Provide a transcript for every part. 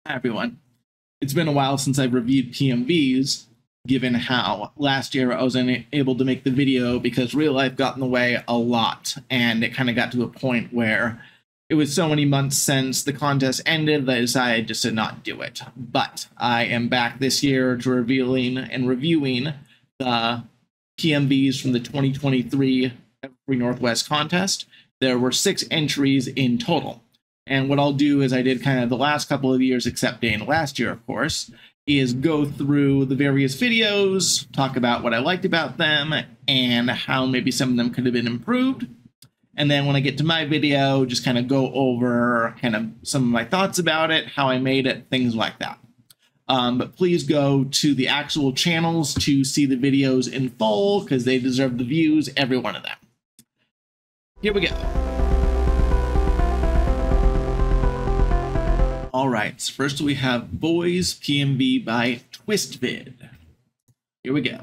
Hi everyone. It's been a while since I've reviewed PMVs, given how last year I was unable to make the video because real life got in the way a lot, and it kind of got to a point where it was so many months since the contest ended that I decided just to not do it. But I am back this year to revealing and reviewing the PMVs from the 2023 Everfree Northwest contest. There were 6 entries in total. And what I'll do is I did kind of the last couple of years, excepting last year, of course, is go through the various videos, talk about what I liked about them, and how maybe some of them could have been improved. And then when I get to my video, just kind of go over kind of some of my thoughts about it, how I made it, things like that. But please go to the actual channels to see the videos in full, because they deserve the views, every one of them. Here we go. All right, so first we have Boys PMV by TwistVid. Here we go.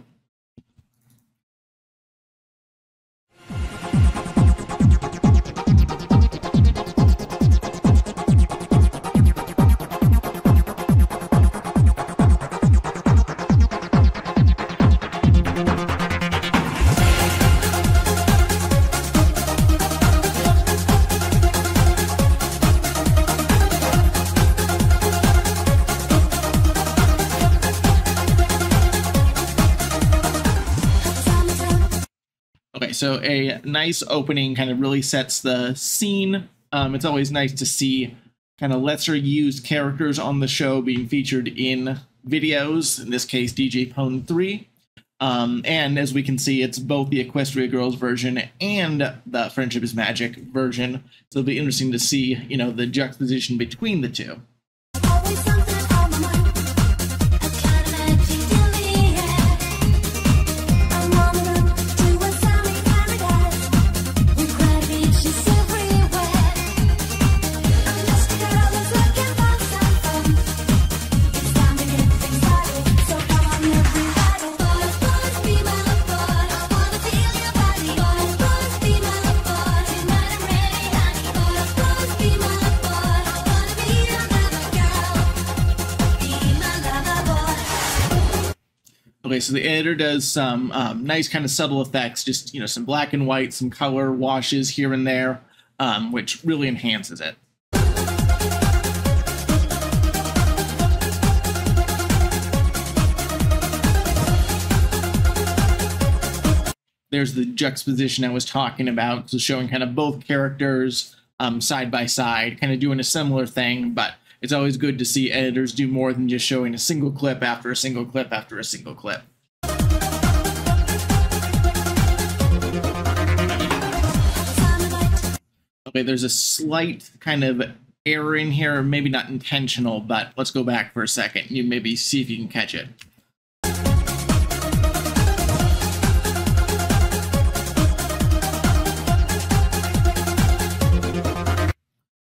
Okay, so a nice opening kind of really sets the scene. It's always nice to see kind of lesser used characters on the show being featured in videos, in this case DJ Pwn 3. And as we can see, it's both the Equestria Girls version and the Friendship is Magic version. So it'll be interesting to see, you know, the juxtaposition between the two. Okay, so the editor does some nice kind of subtle effects, just, you know, some black and white, some color washes here and there, which really enhances it. There's the juxtaposition I was talking about, so showing kind of both characters side by side, kind of doing a similar thing, but it's always good to see editors do more than just showing a single clip after a single clip after a single clip. Okay, there's a slight kind of error in here, maybe not intentional, but let's go back for a second. You maybe see if you can catch it.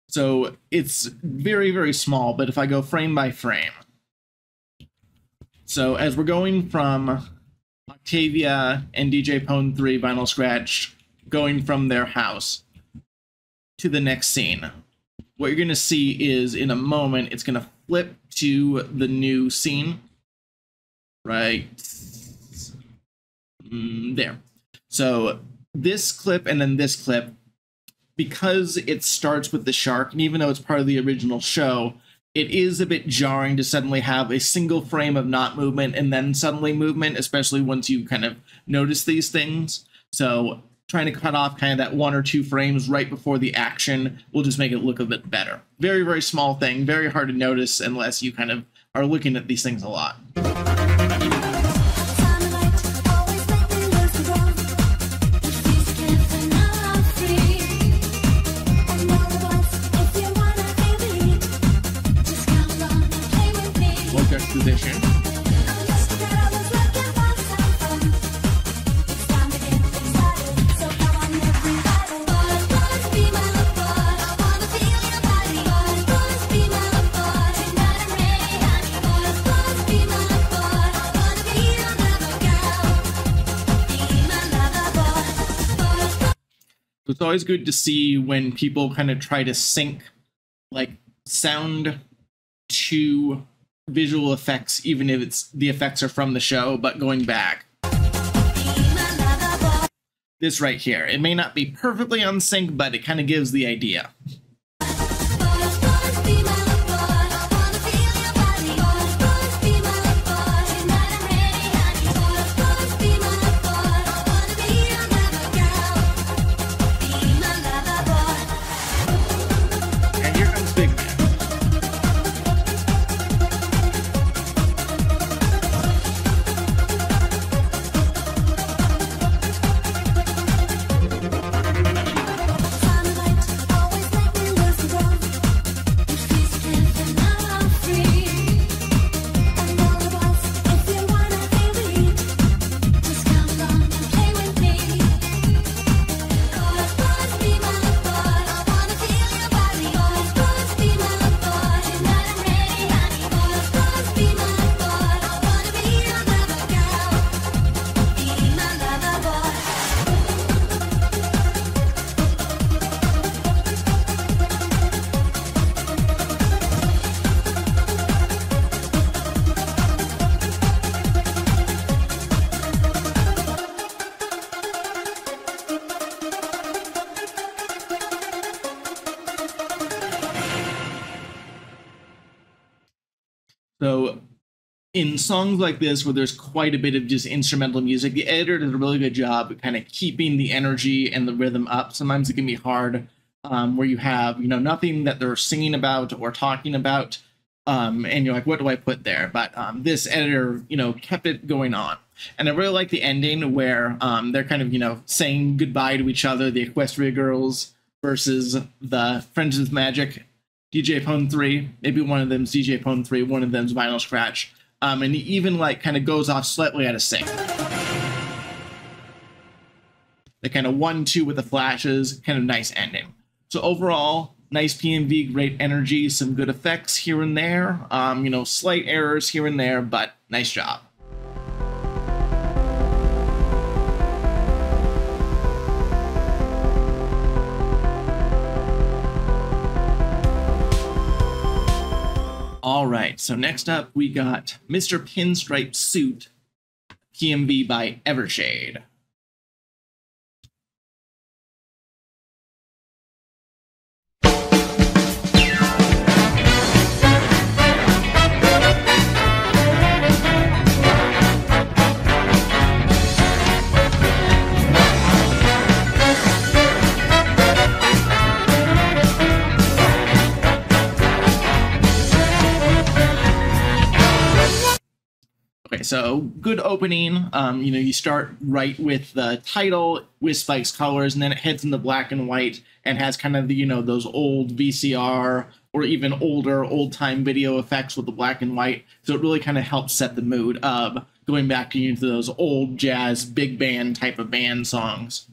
So it's very, very small, but if I go frame by frame. So as we're going from Octavia and DJ Pwn 3 Vinyl Scratch, going from their house to the next scene, what you're going to see is in a moment, it's going to flip to the new scene. Right there. So this clip and then this clip, because it starts with the shark, and even though it's part of the original show, it is a bit jarring to suddenly have a single frame of not movement and then suddenly movement, especially once you kind of notice these things. So trying to cut off kind of that 1 or 2 frames right before the action will just make it look a bit better. Very, very small thing, very hard to notice unless you kind of are looking at these things a lot. Position. It's always good to see when people kind of try to sync like sound to visual effects, even if it's the effects are from the show, but going back. This right here, it may not be perfectly on sync, but it kind of gives the idea. So in songs like this, where there's quite a bit of just instrumental music, the editor does a really good job at kind of keeping the energy and the rhythm up. Sometimes it can be hard where you have, nothing that they're singing about or talking about, and you're like, what do I put there? But this editor, kept it going on. And I really like the ending where they're kind of, saying goodbye to each other, the Equestria girls versus the Friends with Magic, DJ Pone 3, maybe one of them's DJ Pone 3, one of them's Vinyl Scratch, and he even kind of goes off slightly out of sync. The kind of 1-2 with the flashes, kind of nice ending. So overall, nice PMV, great energy, some good effects here and there, slight errors here and there, but nice job. All right, so next up we got Mr. Pinstripe Suit, PMV by Evershade. So good opening. You start right with the title with Spike's colors, and then it heads into black and white and has kind of the, those old VCR or even older old-time video effects with the black and white. So it really kind of helps set the mood of going back into those old jazz big band type of band songs.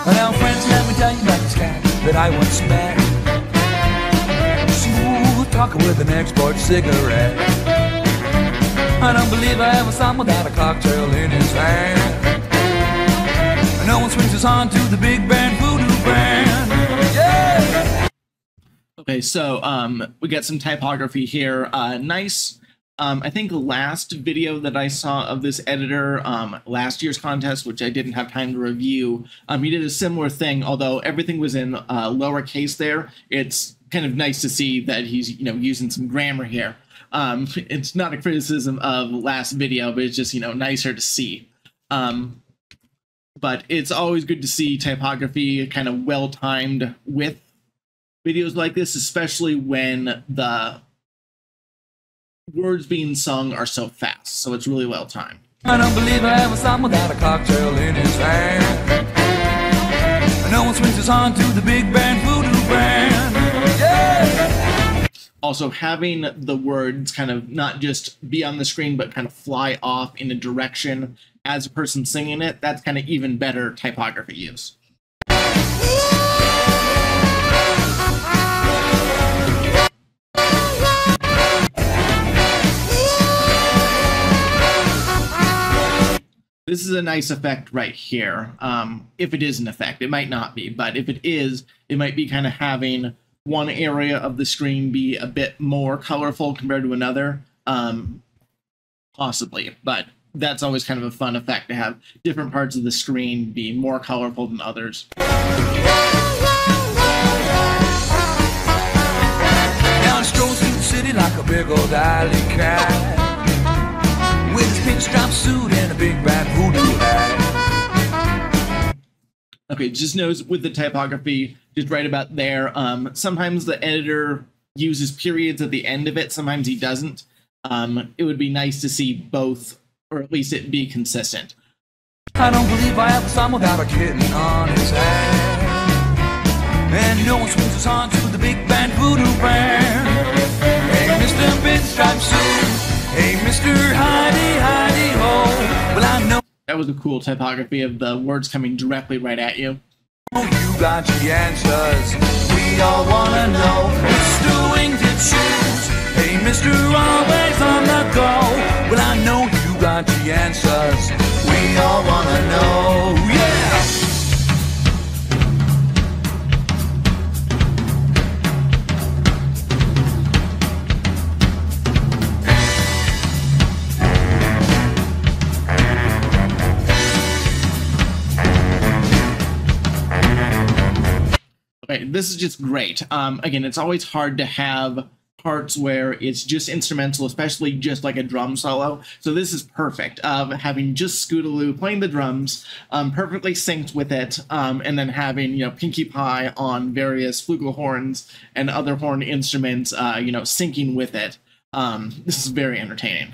Well, friends, let me tell you about this guy that I once met. Talking with an export cigarette. I don't believe I ever saw him without a cocktail in his hand. And no one swings us on to the big band voodoo band. Yeah! Okay, so we got some typography here. Nice. I think the last video that I saw of this editor, last year's contest, which I didn't have time to review, he did a similar thing, although everything was in lowercase there. It's kind of nice to see that he's, using some grammar here. It's not a criticism of last video, but it's just, nicer to see. But it's always good to see typography kind of well-timed with videos like this, especially when the words being sung are so fast. So it's really well-timed. I don't believe I ever saw him without a cocktail in his hand. No one swings us on to the big band voodoo band. Yeah! Also, having the words kind of not just be on the screen, but kind of fly off in a direction as a person singing it, that's kind of even better typography use. This is a nice effect right here. If it is an effect, it might not be, but if it is, it might be kind of having one area of the screen be a bit more colorful compared to another? Possibly, but that's always kind of a fun effect to have different parts of the screen be more colorful than others. Now he strolls through the city like a big old alley cat, with his pinstripe suit and a big bad voodoo hat. Okay, just notice with the typography, just right about there, sometimes the editor uses periods at the end of it, sometimes he doesn't. It would be nice to see both, or at least it be consistent. I don't believe I ever saw him without a kitten on his hand, and no one swings his horn to the big band voodoo band. Hey, Mr. Pinstripe Suit, hey, Mr. Hidey, Hidey, ho. Well, I know that was a cool typography of the words coming directly right at you. You got the answers, we all wanna know. Mr. Winged Shoes, hey, Mr. Always on the go. Well, I know you got the answers, we all wanna know, yeah! Okay, this is just great. Again, it's always hard to have parts where it's just instrumental, especially just like a drum solo. So this is perfect. Having just Scootaloo playing the drums, perfectly synced with it, and then having, you know, Pinkie Pie on various flugelhorns and other horn instruments, you know, syncing with it. This is very entertaining.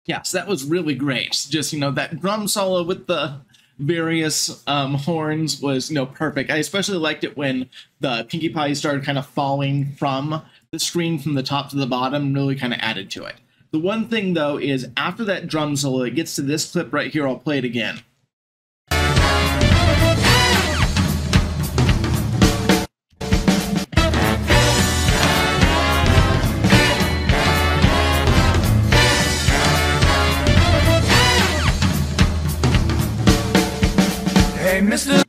Yeah, so that was really great. Just, you know, that drum solo with the various horns was, you know, perfect. I especially liked it when the Pinkie Pie started kind of falling from the screen from the top to the bottom, really kind of added to it. The one thing, though, is after that drum solo, it gets to this clip right here. I'll play it again. Mr.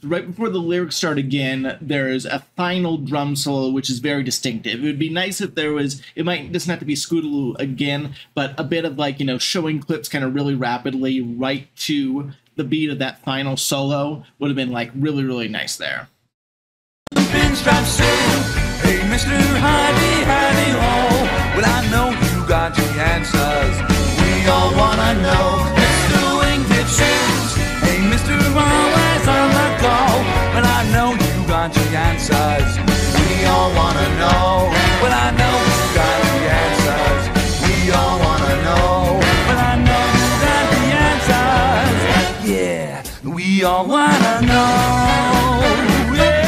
Right before the lyrics start again, there's a final drum solo, which is very distinctive. It would be nice if there was, it might, doesn't have to be Scootaloo again, but a bit of like, you know, showing clips kind of really rapidly right to the beat of that final solo would have been like really, really nice there. Pinstripe Suit, hey, Mr. Hidey, Hidey, ho. Well, I know you got the answers, we all wanna know. Mr. Winged Shoes, hey, Mr. Always on the go. Well, I know you got the answers, we all wanna know. Well, I know you got the answers, we all wanna know. Well, I know you got the answers, yeah, we all wanna know, yeah.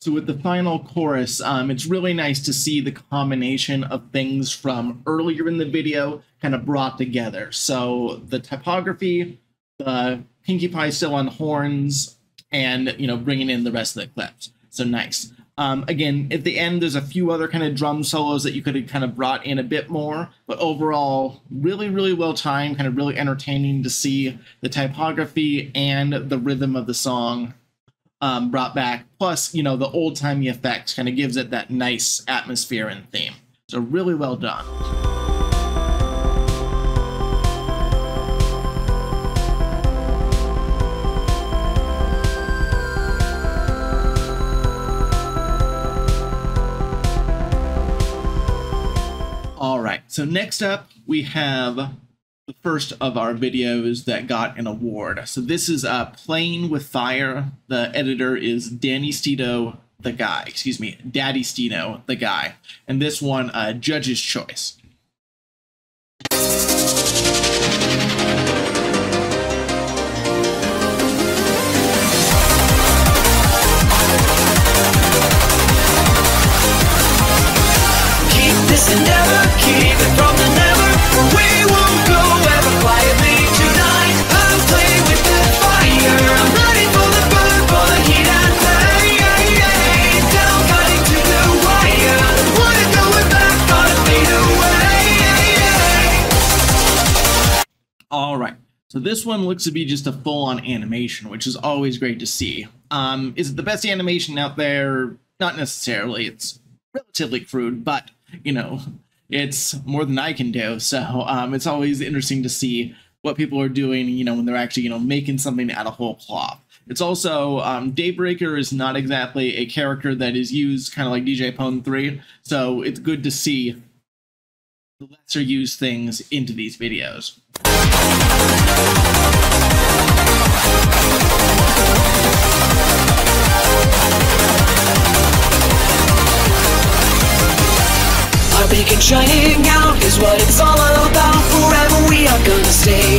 So with the final chorus, it's really nice to see the combination of things from earlier in the video kind of brought together. So the typography, the Pinkie Pie still on horns, and, you know, bringing in the rest of the clips. So nice. Again, at the end, there's a few other kind of drum solos that you could have kind of brought in a bit more, but overall, really, really well timed, kind of really entertaining to see the typography and the rhythm of the song brought back, plus, you know, the old-timey effect kind of gives it that nice atmosphere and theme. So really well done. so next up we have the first of our videos that got an award. So this is Playing with Fire. The editor is Daddystino the guy. Excuse me, Daddystino the guy. And this one, Judge's Choice. This endeavor, keep it from the never. We won't go ever quietly tonight. I'll play with the fire. I'm ready for the burn, for the heat and pain. Down cutting to the wire. Wanna go back, gotta fade away. All right. So this one looks to be just a full-on animation, which is always great to see. Is it the best animation out there? Not necessarily. It's relatively crude, but you know, it's more than I can do. So it's always interesting to see what people are doing, you know, when they're actually, you know, making something out of whole cloth. It's also, Daybreaker is not exactly a character that is used kind of like DJ Pwn 3. So it's good to see the lesser used things into these videos. Our beacon shining out is what it's all about. Forever we are gonna stay.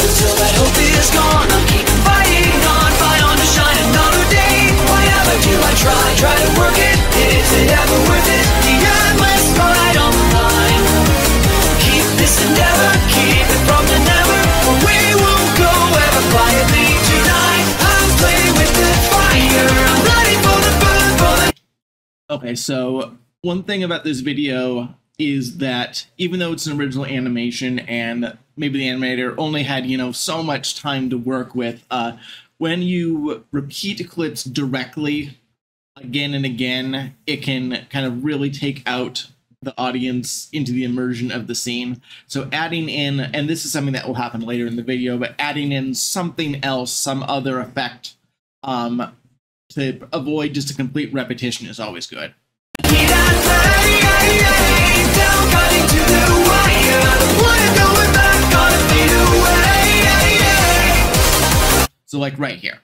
Until that hope is gone, I'm keeping fighting on. Fight on to shine another day. Whatever do I try to work it. Is it ever worth it? The endless fight on the line. Keep this endeavor, keep it from the never. We won't go ever quietly tonight. I'll play with the fire. I'm ready for the burn, for the... Okay, so one thing about this video is that even though it's an original animation and maybe the animator only had, you know, so much time to work with, when you repeat clips directly again and again, it can kind of really take out the audience into the immersion of the scene. So adding in, and this is something that will happen later in the video, but adding in something else, some other effect, to avoid just a complete repetition is always good. So like right here,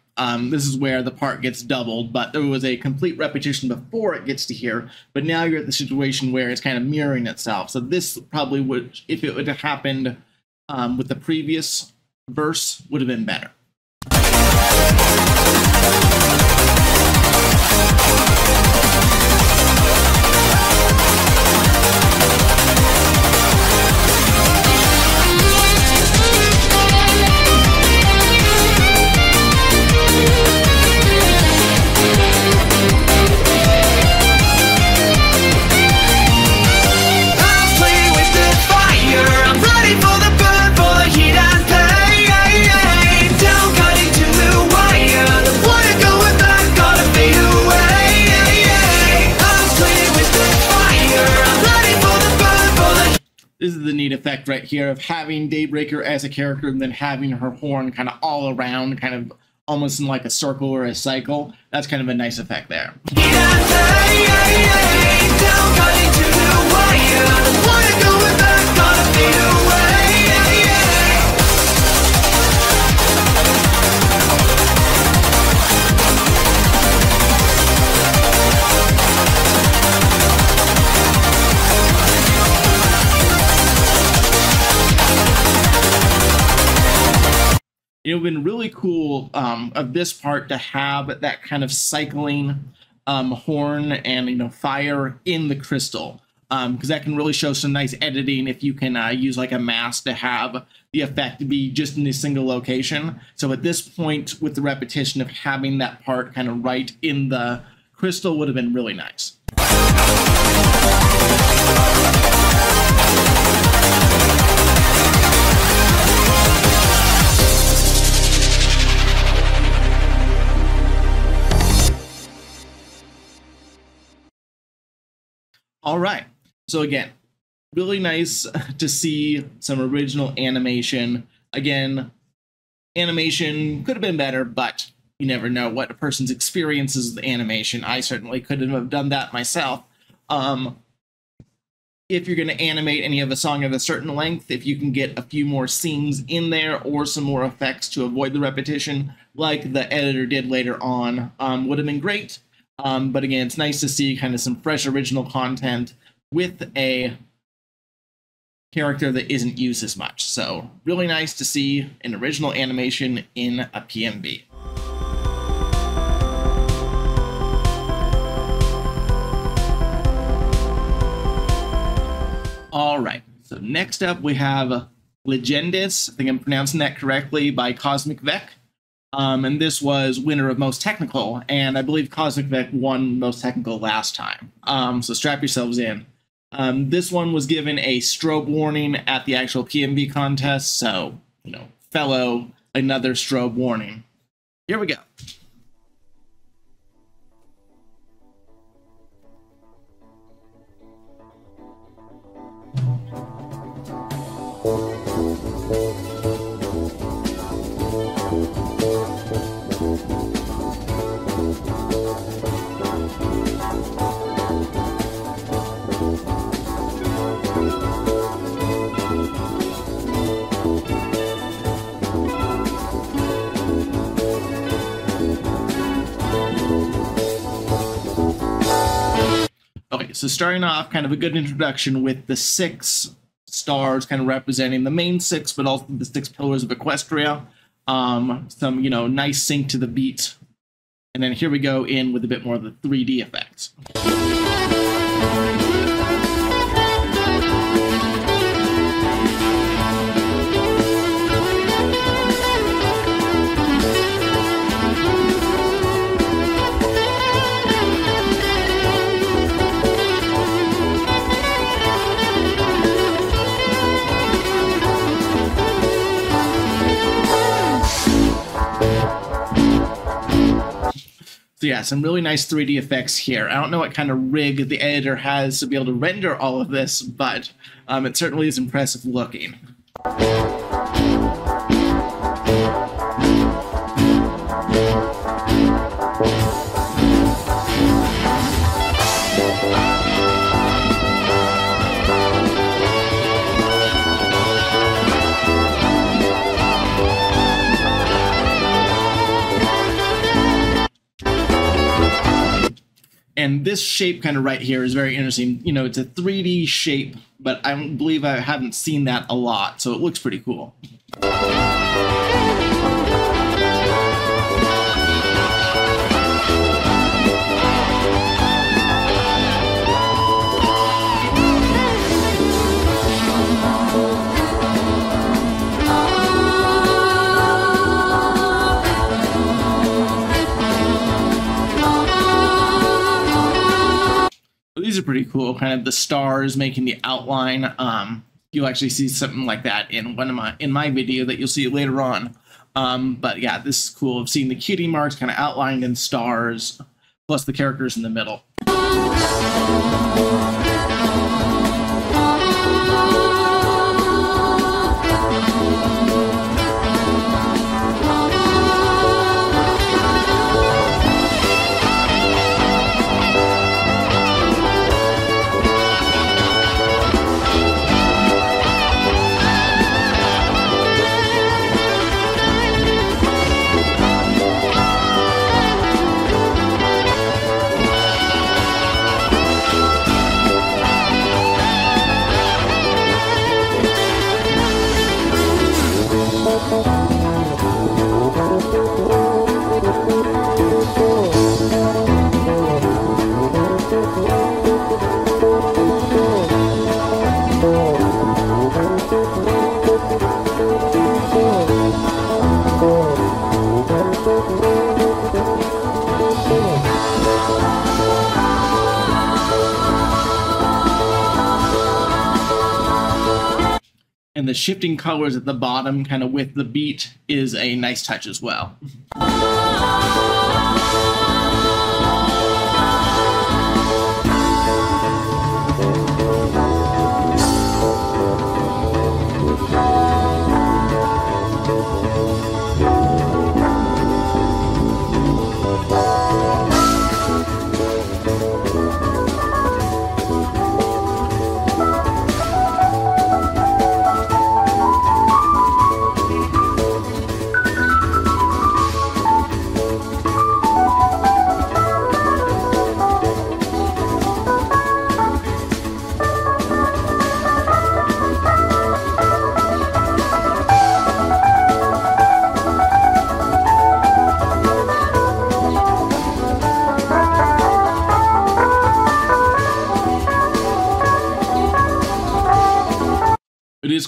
this is where the part gets doubled, but there was a complete repetition before it gets to here, but now you're at the situation where it's kind of mirroring itself. So this probably would, if it would have happened with the previous verse, would have been better. This is the neat effect right here of having Daybreaker as a character and then having her horn kind of all around, kind of almost in like a circle or a cycle. That's kind of a nice effect there. It would have been really cool of this part to have that kind of cycling horn and, you know, fire in the crystal, because that can really show some nice editing if you can use like a mask to have the effect be just in a single location. So at this point, with the repetition of having that part kind of right in the crystal would have been really nice. All right, so again, really nice to see some original animation. Again, animation could have been better, but you never know what a person's experiences with animation. I certainly couldn't have done that myself. if you're going to animate and you have a song of a certain length, if you can get a few more scenes in there or some more effects to avoid the repetition, like the editor did later on, would have been great. But again, it's nice to see kind of some fresh original content with a character that isn't used as much. So really nice to see an original animation in a PMV. All right, so next up we have Legendus, I think I'm pronouncing that correctly, by Cosmik. And this was winner of Most Technical, and I believe Cosmik won Most Technical last time. So strap yourselves in. This one was given a strobe warning at the actual PMV contest, so, you know, fellow, another strobe warning. Here we go. Okay, so starting off, kind of a good introduction with the 6 stars kind of representing the main 6, but also the 6 pillars of Equestria. Some, you know, nice sync to the beat. And then here we go in with a bit more of the 3D effects. So yeah, some really nice 3D effects here. I don't know what kind of rig the editor has to be able to render all of this, but it certainly is impressive looking. And this shape kind of right here is very interesting. You know, it's a 3D shape, but I don't believe I haven't seen that a lot, so it looks pretty cool. These are pretty cool, kind of the stars making the outline. You'll actually see something like that in my video that you'll see later on. But yeah, this is cool of seeing the cutie marks kind of outlined in stars, plus the characters in the middle. And the shifting colors at the bottom, kind of with the beat, is a nice touch as well.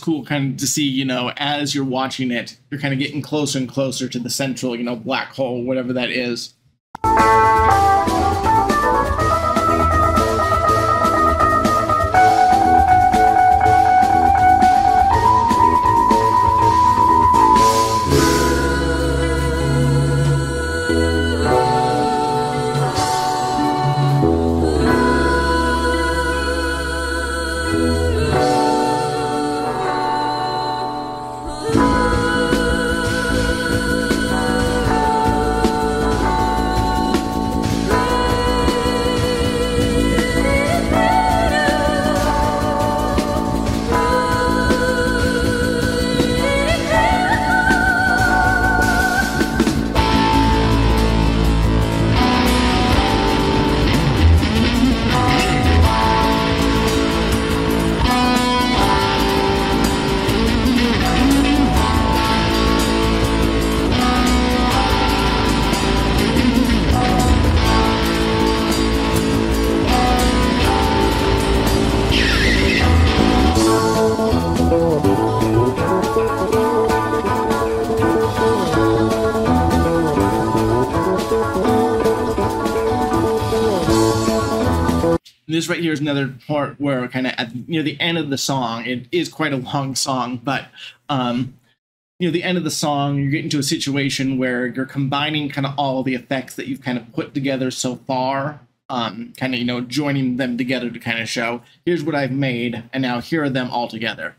cool kind of to see, you know, as you're watching it, you're kind of getting closer and closer to the central, you know, black hole, whatever that is. This right here is another part where kind of at near the end of the song, it is quite a long song, but near the end of the song, you're getting to a situation where you're combining kind of all the effects that you've kind of put together so far, kind of, you know, joining them together to kind of show, here's what I've made, and now here are them all together.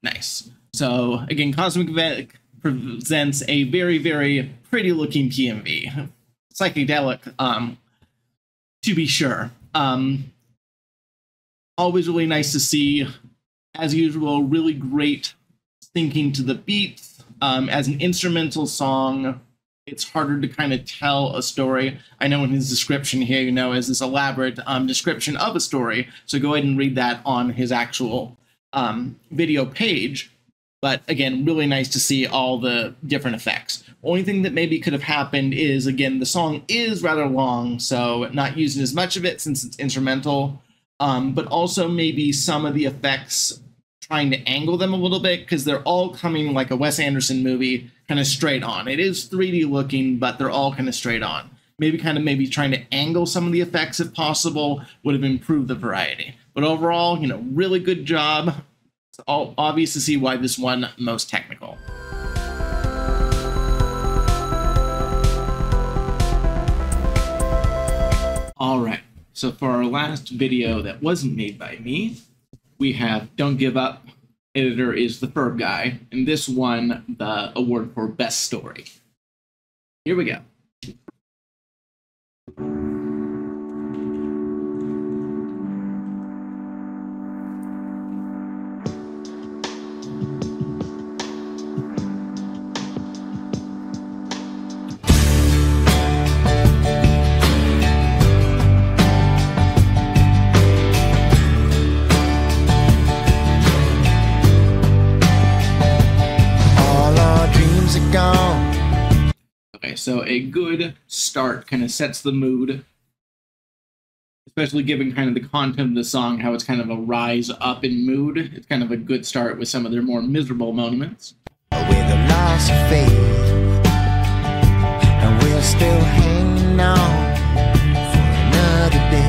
Nice. So again, Cosmik presents a very, very pretty looking PMV. Psychedelic, to be sure. Always really nice to see. As usual, really great thinking to the beats. As an instrumental song, it's harder to kind of tell a story. I know in his description here, you know, is this elaborate description of a story. So go ahead and read that on his actual video page. But again, really nice to see all the different effects. Only thing that maybe could have happened is, again, the song is rather long, so not using as much of it since it's instrumental, but also maybe some of the effects, trying to angle them a little bit, because they're all coming like a Wes Anderson movie, kind of straight on. It is 3D looking, but they're all kind of straight on. Maybe trying to angle some of the effects if possible would have improved the variety. But overall, you know, really good job. It's all obvious to see why this one most technical. All right, so for our last video that wasn't made by me, we have Don't Give Up. Editor is the Ferbguy, and this won the award for Best Story. Here we go. So a good start kind of sets the mood, especially given kind of the content of the song, how it's kind of a rise up in mood. It's kind of a good start with some of their more miserable moments. With a loss of faith, and we're still hanging on for another day.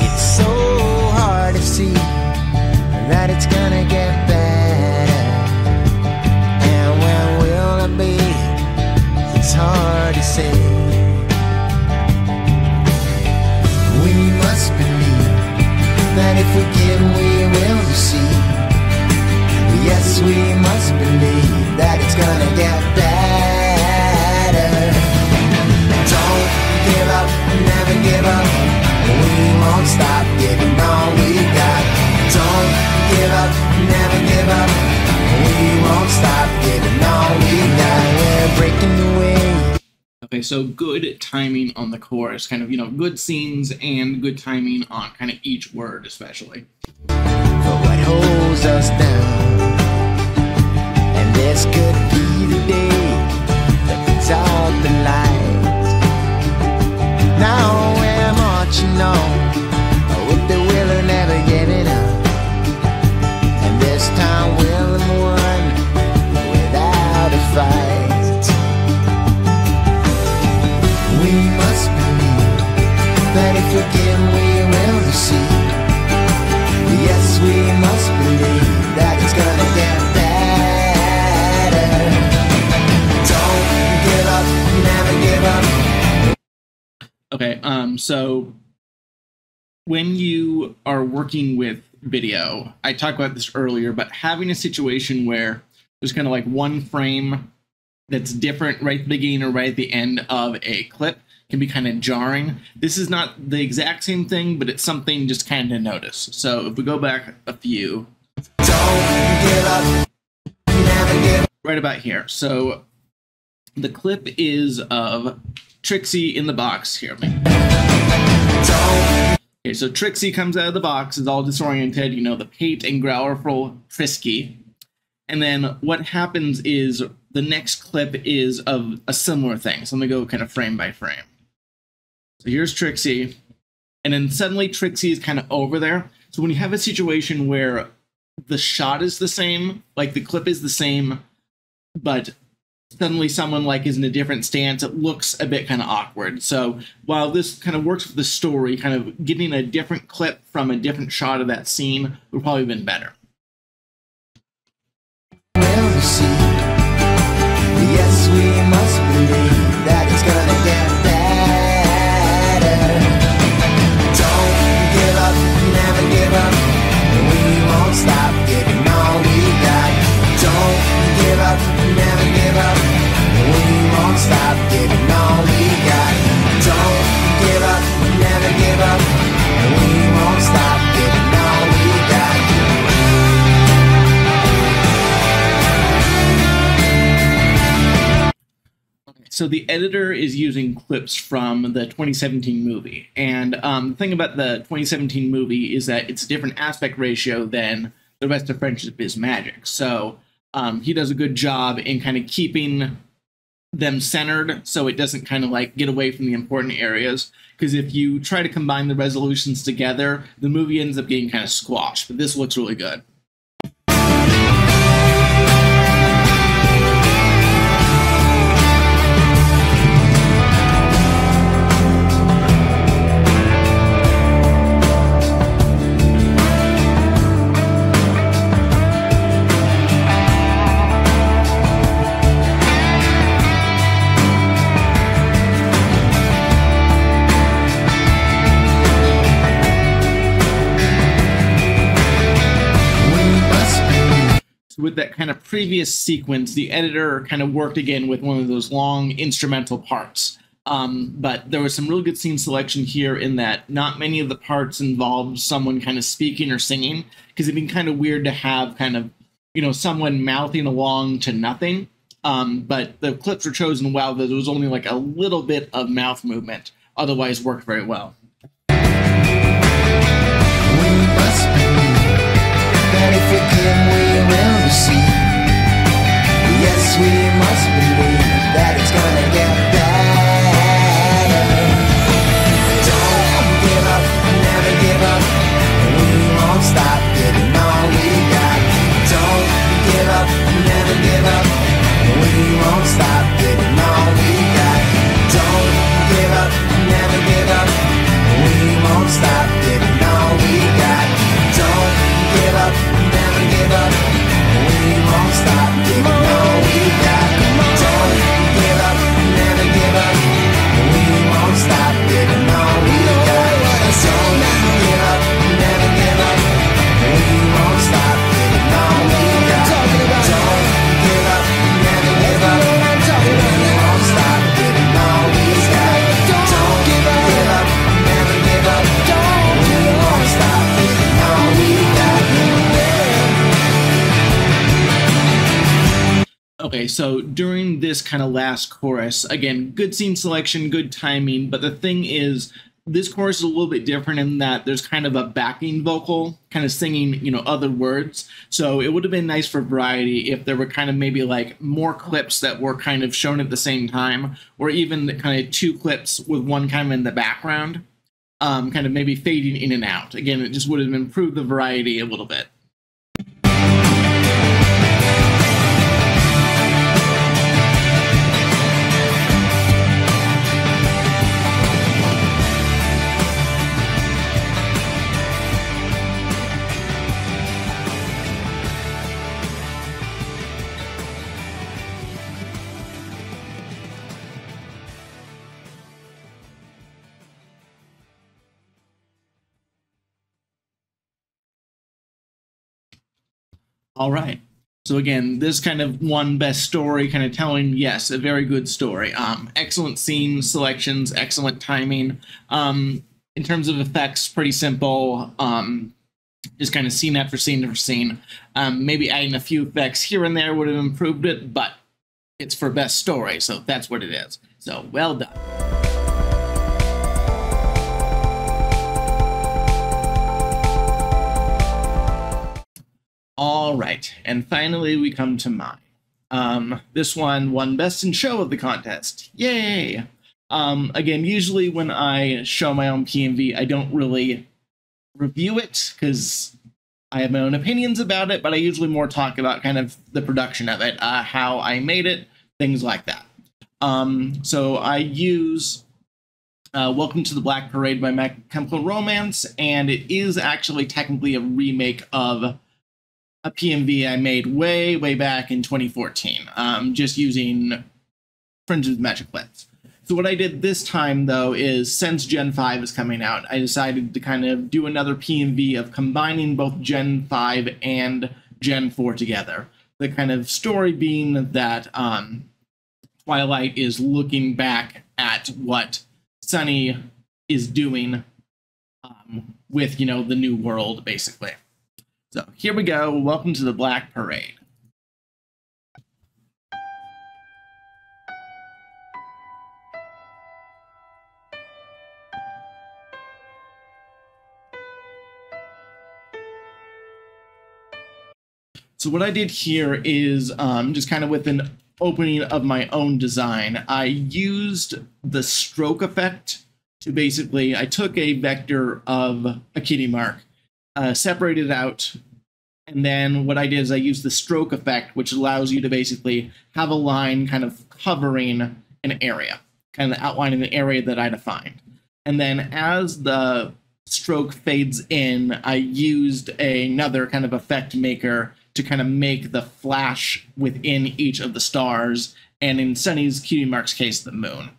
It's so hard to see that it's gonna get better, and when will it be? It's hard to say. We must believe that if we give, we will receive. Yes, we must believe that it's gonna get better. stop giving all we got. Don't give up, never give up. We won't stop giving all we got. We're breaking away. Okay, so good timing on the chorus, kind of, you know, good scenes and good timing on kind of each word, especially. For what holds us down, and this could be the day that puts out the light. Now we're marching on with the will of never giving up, and this time we'll have won without a fight. We must believe that if we give, we will receive. Yes, we must believe that it's gonna get better. Don't give up, never give up. Okay, so when you are working with video, I talked about this earlier, but having a situation where there's kind of like one frame that's different right at the beginning or right at the end of a clip can be kind of jarring. This is not the exact same thing, but it's something just kind of notice. So if we go back a few, Don't give up, never give up. right about here. So the clip is of Trixie in the box here. Okay, so Trixie comes out of the box, is all disoriented, you know, the pate and growlful frisky. And then what happens is the next clip is of a similar thing. So let me go kind of frame by frame. So here's Trixie, and then suddenly Trixie is kind of over there. So when you have a situation where the shot is the same, like the clip is the same, but suddenly someone like is in a different stance, it looks a bit kind of awkward. So while this kind of works with the story, kind of getting a different clip from a different shot of that scene would probably have been better. See. Yes, we must believe that it's gonna get better. Don't give up, never give up. We won't stop giving all we got. Don't give up, never give up. We won't stop giving all we got. Don't give up, never give up. We won't stop giving all we got. So the editor is using clips from the 2017 movie. And the thing about the 2017 movie is that it's a different aspect ratio than the rest of Friendship is Magic. So he does a good job in kind of keeping them centered so it doesn't kind of like get away from the important areas. Because if you try to combine the resolutions together, the movie ends up getting kind of squashed. But this looks really good. With that kind of previous sequence, the editor kind of worked again with one of those long instrumental parts. But there was some really good scene selection here in that not many of the parts involved someone kind of speaking or singing, because it'd been kind of weird to have kind of, you know, someone mouthing along to nothing. But the clips were chosen well, that there was only like a little bit of mouth movement, otherwise worked very well. We must believe that if we give, we will receive. Yes, we must believe that it's gonna get better. Don't give up, never give up. We won't stop giving all we got. Don't give up, never give up. We won't stop giving all we got. Don't give up, never give up. We won't stop giving all we got. Don't give up, never give up. We won't stop giving all we got. Don't give up, never Okay, so during this kind of last chorus, again, good scene selection, good timing, but the thing is, this chorus is a little bit different in that there's kind of a backing vocal kind of singing, you know, other words. So it would have been nice for variety if there were kind of maybe like more clips that were kind of shown at the same time, or even kind of 2 clips with one kind of in the background, kind of maybe fading in and out. Again, it just would have improved the variety a little bit. All right. So again, this kind of won Best Story, kind of telling, yes, a very good story. Excellent scene selections, excellent timing. In terms of effects, pretty simple. Just kind of scene after scene after scene. Maybe adding a few effects here and there would have improved it, but it's for Best Story, so that's what it is. So well done. All right, and finally we come to mine. This one won Best in Show of the contest. Yay! Again, usually when I show my own PMV, I don't really review it because I have my own opinions about it, but I usually more talk about kind of the production of it, how I made it, things like that. So I use Welcome to the Black Parade by My Chemical Romance, and it is actually technically a remake of a PMV I made way back in 2014, just using Fringes with Magic Lens. So what I did this time, though, is since Gen 5 is coming out, I decided to kind of do another PMV of combining both Gen 5 and Gen 4 together. The kind of story being that Twilight is looking back at what Sunny is doing with, you know, the new world, basically. So here we go. Welcome to the Black Parade. So what I did here is just kind of with an opening of my own design, I used the stroke effect to basically, I took a vector of a kitty mark, separated it out, and then what I did is I used the stroke effect, which allows you to basically have a line kind of covering an area, kind of outlining the area that I defined. And then as the stroke fades in, I used another kind of effect maker to kind of make the flash within each of the stars, and in Sunny's cutie mark's case, the moon.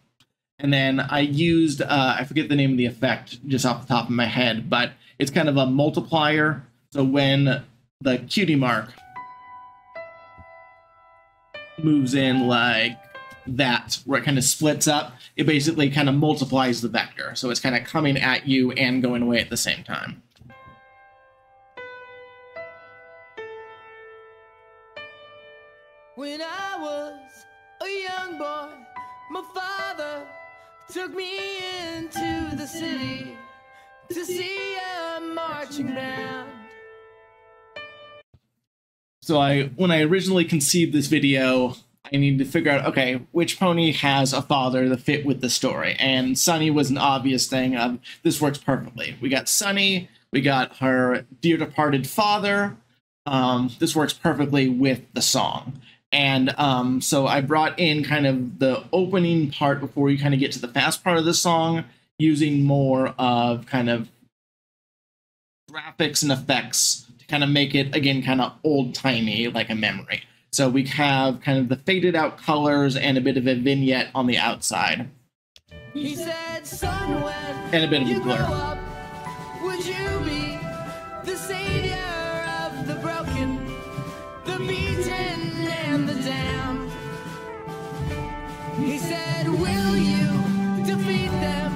And then I used, I forget the name of the effect just off the top of my head, but it's kind of a multiplier. So when the cutie mark moves in like that, where it kind of splits up, it basically kind of multiplies the vector. So it's kind of coming at you and going away at the same time. When I was a young boy, my father took me into the city to see a marching band. So when I originally conceived this video, I needed to figure out, okay, which pony has a father that fit with the story? And Sunny was an obvious thing of, this works perfectly. We got Sunny, we got her dear departed father. This works perfectly with the song. And so I brought in kind of the opening part before you kind of get to the fast part of the song, using more of kind of graphics and effects to kind of make it, again, kind of old-timey, like a memory. So we have kind of the faded out colors and a bit of a vignette on the outside. He said, son, when and a bit of you a blur. grow up, would you be the savior of the broken, the beaten, and the damned? He said, will you defeat them,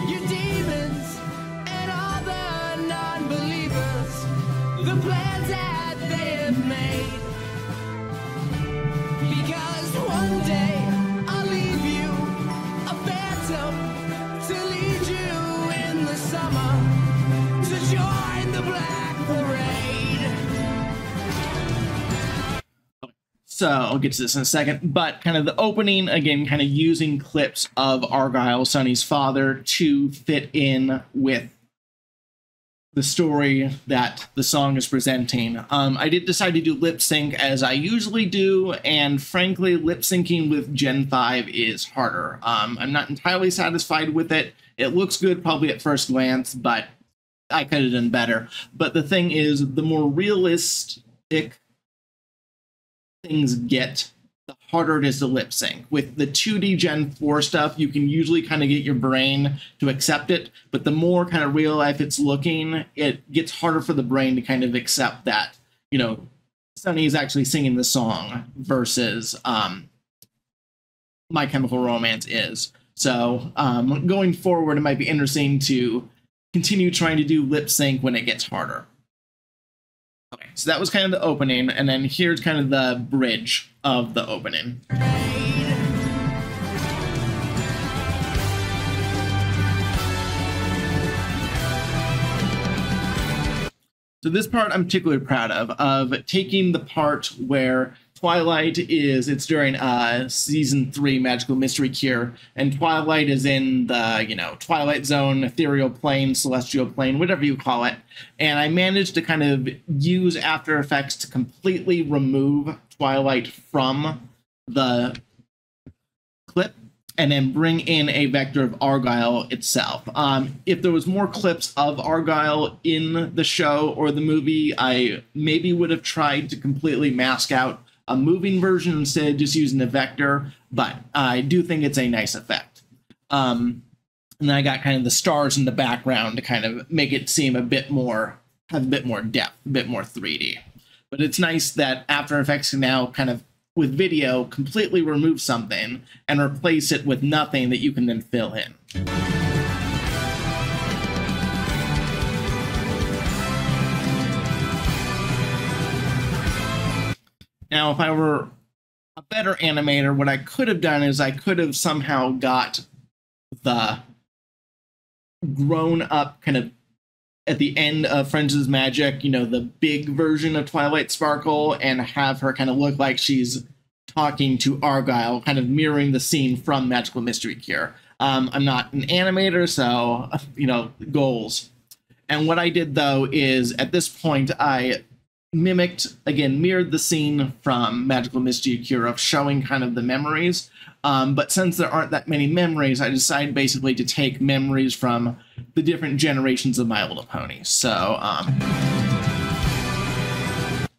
your demons, and all the non-believers, the plans that they have made? Because So I'll get to this in a second, but kind of the opening, again, kind of using clips of Argyle, Sonny's father, to fit in with the story that the song is presenting. I did decide to do lip sync as I usually do, and frankly, lip syncing with Gen 5 is harder. I'm not entirely satisfied with it. It looks good probably at first glance, but I could have done better. But the thing is, the more realistic things get, the harder it is to lip sync. With the 2D Gen 4 stuff, you can usually kind of get your brain to accept it, but the more kind of real life it's looking, it gets harder for the brain to kind of accept that, you know, Sonny is actually singing the song versus My Chemical Romance is. So going forward, it might be interesting to continue trying to do lip sync when it gets harder. Okay, so that was kind of the opening, and then here's kind of the bridge of the opening. So this part I'm particularly proud of taking the part where Twilight is, it's during season 3 Magical Mystery Cure, and Twilight is in the, you know, Twilight Zone, ethereal plane, celestial plane, whatever you call it, and I managed to kind of use After Effects to completely remove Twilight from the clip and then bring in a vector of Argyle itself. If there was more clips of Argyle in the show or the movie, I maybe would have tried to completely mask out a moving version instead of just using a vector, but I do think it's a nice effect. And then I got kind of the stars in the background to kind of make it seem a bit more, have a bit more depth, a bit more 3D. But it's nice that After Effects can now kind of, with video, completely remove something and replace it with nothing that you can then fill in. Now, if I were a better animator, what I could have done is I could have somehow got the grown-up kind of at the end of Friends' Magic, you know, the big version of Twilight Sparkle, and have her kind of look like she's talking to Argyle, kind of mirroring the scene from Magical Mystery Cure. I'm not an animator, so, you know, goals. And what I did, though, is at this point, I mimicked, again, mirrored the scene from Magical Mystery Cure of showing kind of the memories. But since there aren't that many memories, I decided basically to take memories from the different generations of My Little Pony. So,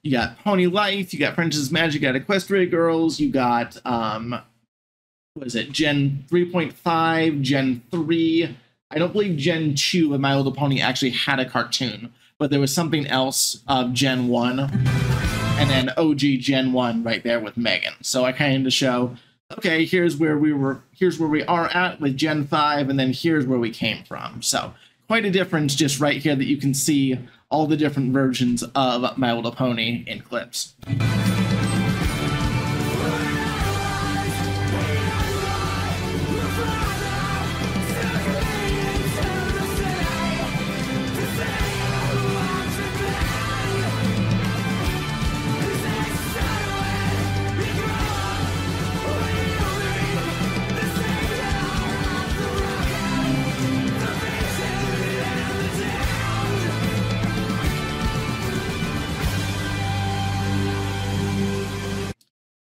you got Pony Life, you got Princess Magic, you got Equestria Girls, you got, what is it, Gen 3.5, Gen 3. I don't believe Gen 2 of My Little Pony actually had a cartoon, but there was something else of Gen 1, and then OG Gen 1 right there with Megan. So I kind of show, okay, here's where we are at with Gen 5, and then here's where we came from. So quite a difference just right here that you can see all the different versions of My Little Pony in clips.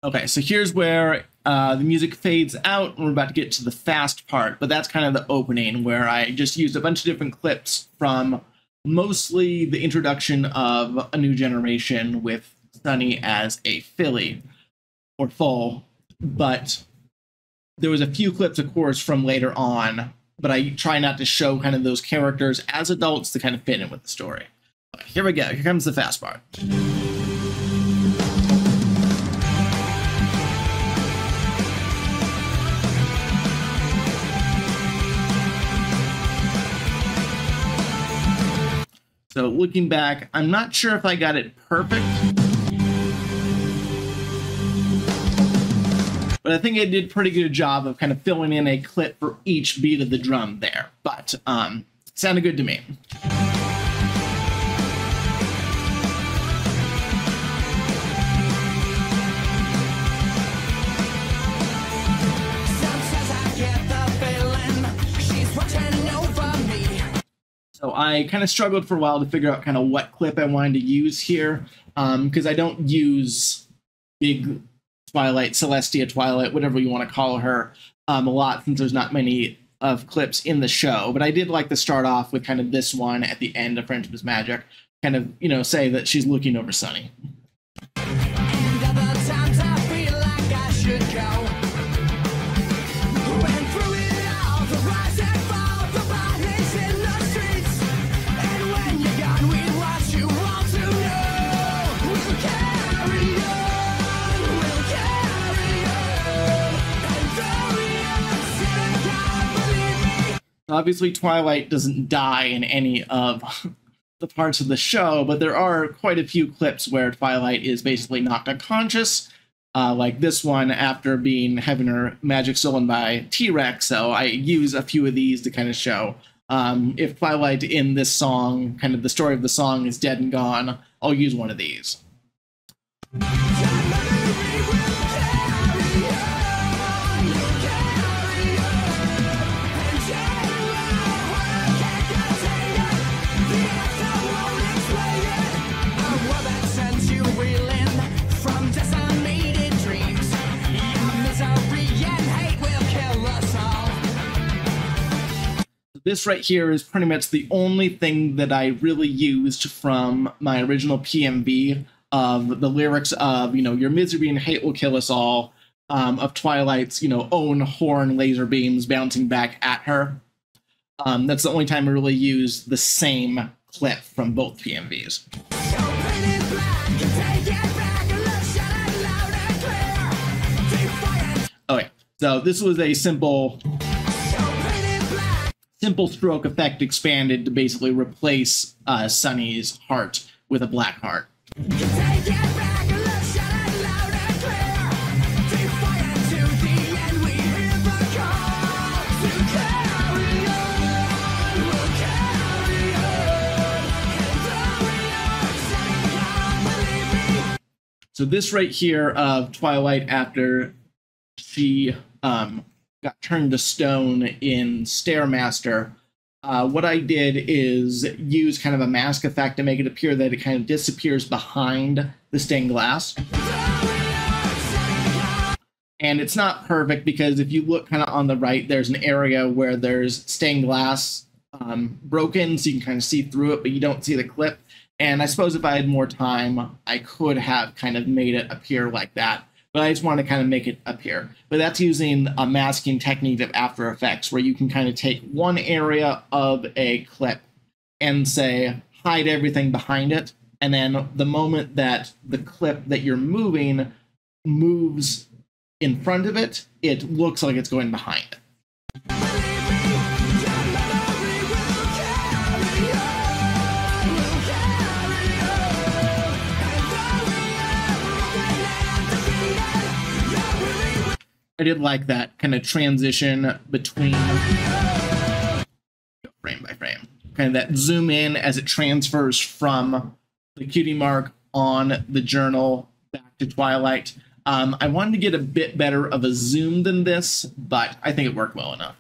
Okay, so here's where the music fades out, and we're about to get to the fast part, but that's kind of the opening, where I just used a bunch of different clips from mostly the introduction of A New Generation with Sonny as a filly, or foal, but there was a few clips, of course, from later on, but I try not to show kind of those characters as adults to kind of fit in with the story. Okay, here we go, here comes the fast part. So looking back, I'm not sure if I got it perfect, but I think I did a pretty good job of kind of filling in a clip for each beat of the drum there. But it sounded good to me. So I kind of struggled for a while to figure out kind of what clip I wanted to use here, because I don't use big Twilight, Celestia Twilight, whatever you want to call her, a lot, since there's not many of clips in the show. But I did like to start off with kind of this one at the end of Friendship is Magic, kind of, you know, say that she's looking over Sunny. And other times I feel like I should go. Went through it all, the rise and fall, the bodies in the streets. And when you're gone, we watch you all to know. We'll carry on, and though we are sick, I believe me. Obviously, Twilight doesn't die in any of the parts of the show, but there are quite a few clips where Twilight is basically knocked unconscious, like this one after having her magic stolen by T-Rex. So I use a few of these to kind of show if Twilight in this song, kind of the story of the song, is dead and gone, I'll use one of these. This right here is pretty much the only thing that I really used from my original PMV of the lyrics of, you know, your misery and hate will kill us all, of Twilight's, you know, own horn laser beams bouncing back at her. That's the only time I really used the same clip from both PMVs. Okay, so this was a simple stroke effect expanded to basically replace Sunny's heart with a black heart. So this right here of Twilight after she got turned to stone in Stairmaster, what I did is use kind of a mask effect to make it appear that it kind of disappears behind the stained glass. And it's not perfect because if you look kind of on the right, there's an area where there's stained glass broken, so you can kind of see through it, but you don't see the clip. And I suppose if I had more time, I could have kind of made it appear like that. But I just want to kind of make it appear. But that's using a masking technique of After Effects, where you can kind of take one area of a clip and say, hide everything behind it. And then the moment that the clip that you're moving moves in front of it, it looks like it's going behind it. I did like that kind of transition between frame by frame, kind of that zoom in as it transfers from the cutie mark on the journal back to Twilight. I wanted to get a bit better of a zoom than this, but I think it worked well enough.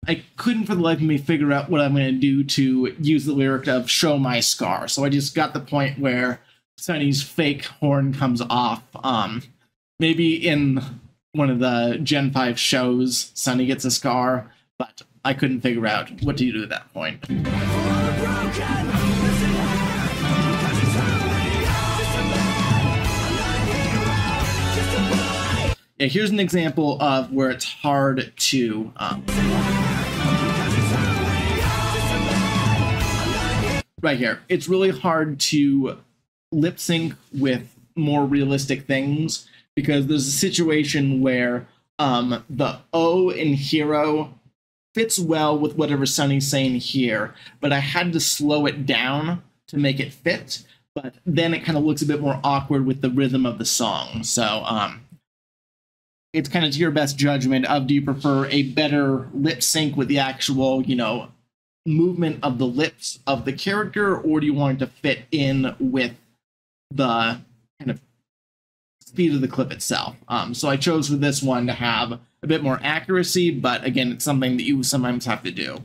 I couldn't for the life of me figure out what I'm going to do to use the lyric of show my scar. So I just got the point where Sunny's fake horn comes off. Maybe in one of the Gen 5 shows, Sunny gets a scar, but I couldn't figure out what to do at that point. Yeah, here's an example of where it's hard to right here. It's really hard to lip sync with more realistic things, because there's a situation where the O in hero fits well with whatever Sunny's saying here, but I had to slow it down to make it fit, but then it kind of looks a bit more awkward with the rhythm of the song. So it's kind of to your best judgment of, do you prefer a better lip sync with the actual, you know, movement of the lips of the character, or do you want it to fit in with the kind of speed of the clip itself? So I chose for this one to have a bit more accuracy, but again, it's something that you sometimes have to do.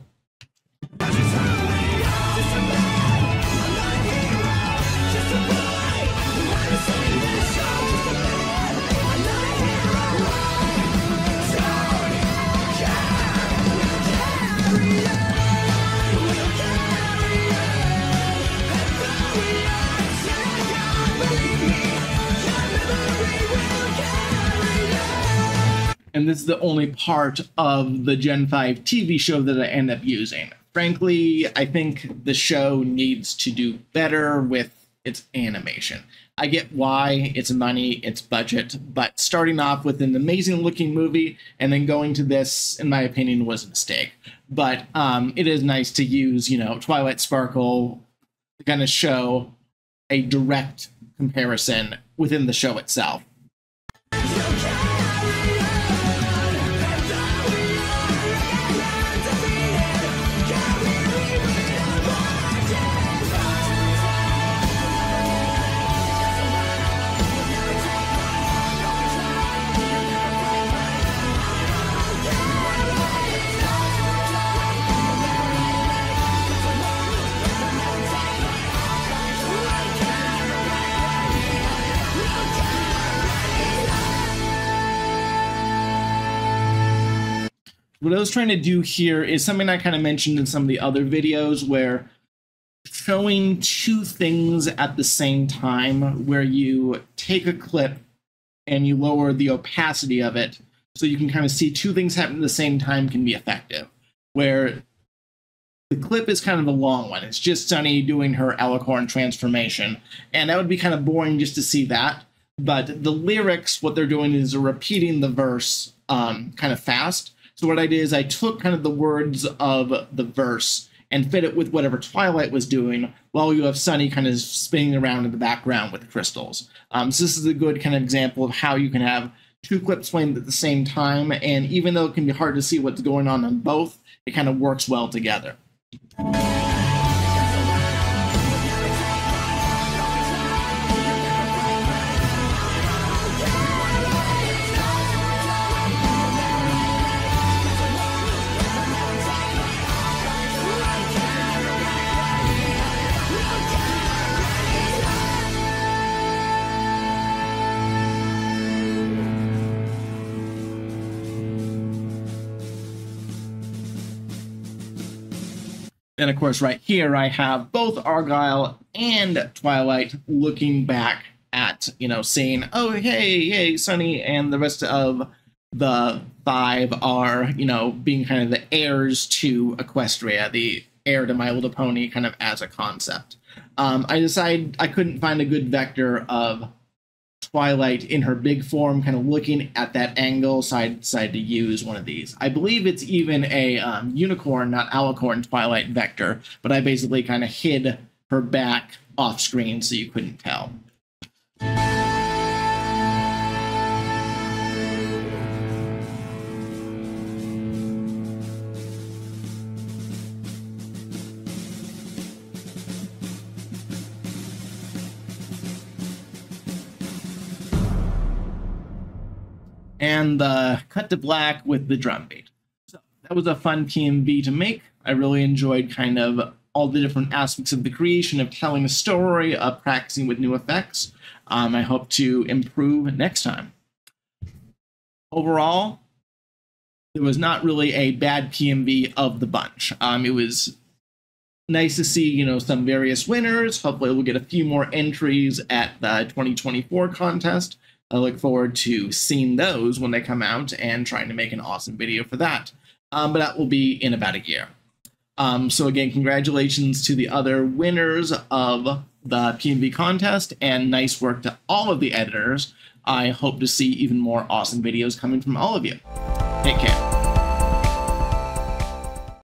And this is the only part of the Gen 5 TV show that I end up using. Frankly, I think the show needs to do better with its animation. I get why, it's money, it's budget, but starting off with an amazing looking movie and then going to this, in my opinion, was a mistake. But it is nice to use, you know, Twilight Sparkle to kind of show a direct comparison within the show itself. What I was trying to do here is something I kind of mentioned in some of the other videos, where showing two things at the same time, where you take a clip and you lower the opacity of it so you can kind of see two things happen at the same time, can be effective. Where the clip is kind of a long one. It's just Sunny doing her alicorn transformation, and that would be kind of boring just to see that. But the lyrics, what they're doing is they're repeating the verse kind of fast. So what I did is I took kind of the words of the verse and fit it with whatever Twilight was doing, while you have Sunny kind of spinning around in the background with crystals. So this is a good kind of example of how you can have two clips playing at the same time, and even though it can be hard to see what's going on both, it kind of works well together. And of course, right here, I have both Argyle and Twilight looking back at, you know, saying, oh, hey, Sunny and the rest of the five are, you know, being kind of the heirs to Equestria, the heir to My Little Pony kind of as a concept. I decided I couldn't find a good vector of Twilight in her big form, kind of looking at that angle, so I decided to use one of these. I believe it's even a unicorn, not alicorn Twilight vector, but I basically kind of hid her back off screen so you couldn't tell. And cut to black with the drum beat. So that was a fun PMV to make. I really enjoyed kind of all the different aspects of the creation, of telling a story, of practicing with new effects. I hope to improve next time. Overall, there was not really a bad PMV of the bunch. It was nice to see, you know, some various winners. Hopefully we'll get a few more entries at the 2024 contest. I look forward to seeing those when they come out and trying to make an awesome video for that. But that will be in about a year. So again, congratulations to the other winners of the PMV contest, and nice work to all of the editors. I hope to see even more awesome videos coming from all of you. Take care.